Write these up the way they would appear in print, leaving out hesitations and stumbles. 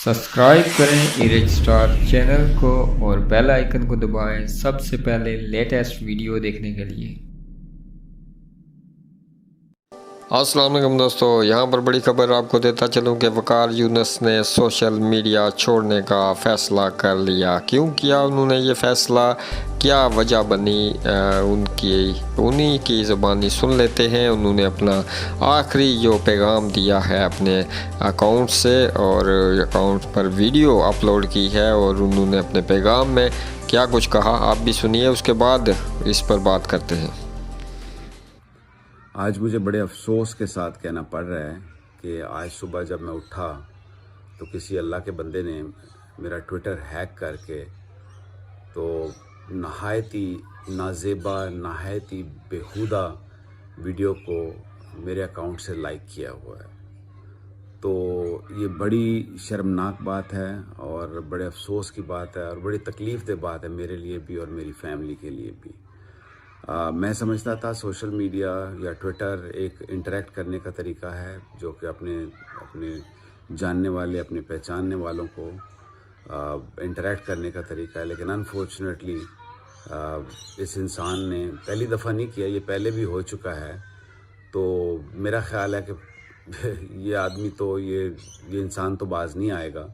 Subscribe करें erase star channel को और बेल आइकन को दबाएं सबसे पहले लेटेस्ट वीडियो देखने के लिए। अस्सलाम वालेकुम दोस्तों, यहाँ पर बड़ी खबर आपको देता चलूँ कि वकार यूनुस ने सोशल मीडिया छोड़ने का फ़ैसला कर लिया। क्यों किया उन्होंने ये फ़ैसला, क्या वजह बनी, उन्हीं की ज़बानी सुन लेते हैं। उन्होंने अपना आखिरी जो पैगाम दिया है अपने अकाउंट से और अकाउंट पर वीडियो अपलोड की है और उन्होंने अपने पैगाम में क्या कुछ कहा आप भी सुनिए, उसके बाद इस पर बात करते हैं। आज मुझे बड़े अफसोस के साथ कहना पड़ रहा है कि आज सुबह जब मैं उठा तो किसी अल्लाह के बंदे ने मेरा ट्विटर हैक करके तो नहायती नाजेबा नहायती बेहुदा वीडियो को मेरे अकाउंट से लाइक किया हुआ है। तो ये बड़ी शर्मनाक बात है और बड़े अफसोस की बात है और बड़ी तकलीफ़ दह बात है मेरे लिए भी और मेरी फैमिली के लिए भी। मैं समझता था सोशल मीडिया या ट्विटर एक इंटरेक्ट करने का तरीका है जो कि अपने जानने वाले, अपने पहचानने वालों को इंटरेक्ट करने का तरीका है। लेकिन अनफॉर्चुनेटली इस इंसान ने पहली दफ़ा नहीं किया, ये पहले भी हो चुका है। तो मेरा ख़्याल है कि ये आदमी तो ये इंसान तो बाज नहीं आएगा।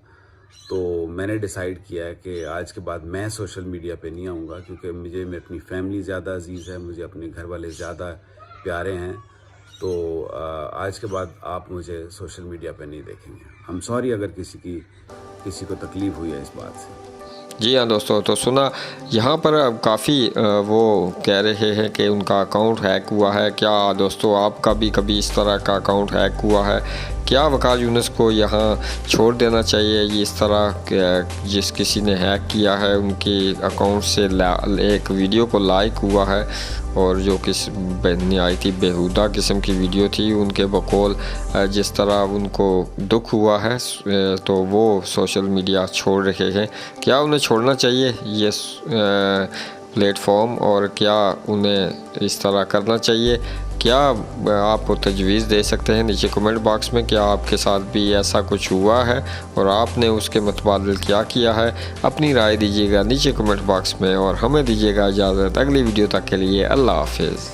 तो मैंने डिसाइड किया है कि आज के बाद मैं सोशल मीडिया पे नहीं आऊँगा, क्योंकि मुझे अपनी फैमिली ज़्यादा अजीज़ है, मुझे अपने घर वाले ज़्यादा प्यारे हैं। तो आज के बाद आप मुझे सोशल मीडिया पे नहीं देखेंगे। आई एम सॉरी अगर किसी को तकलीफ़ हुई है इस बात से। जी हाँ दोस्तों, तो सुना यहाँ पर काफ़ी वो कह रहे हैं कि उनका अकाउंट हैक हुआ है। क्या दोस्तों आपका भी कभी इस तरह का अकाउंट हैक हुआ है? क्या वकार यूनुस को यहाँ छोड़ देना चाहिए? ये इस तरह जिस किसी ने हैक किया है उनके अकाउंट से एक वीडियो को लाइक हुआ है और जो किस नहायती बेहुदा किस्म की वीडियो थी, उनके बकौल जिस तरह उनको दुख हुआ है तो वो सोशल मीडिया छोड़ रहे हैं। क्या उन्हें छोड़ना चाहिए ये प्लेटफॉर्म और क्या उन्हें इस तरह करना चाहिए? क्या आप तजवीज़ दे सकते हैं नीचे कमेंट बॉक्स में? क्या आपके साथ भी ऐसा कुछ हुआ है और आपने उसके मुताबिक क्या किया है? अपनी राय दीजिएगा नीचे कमेंट बॉक्स में और हमें दीजिएगा इजाज़त अगली वीडियो तक के लिए। अल्लाह हाफिज़।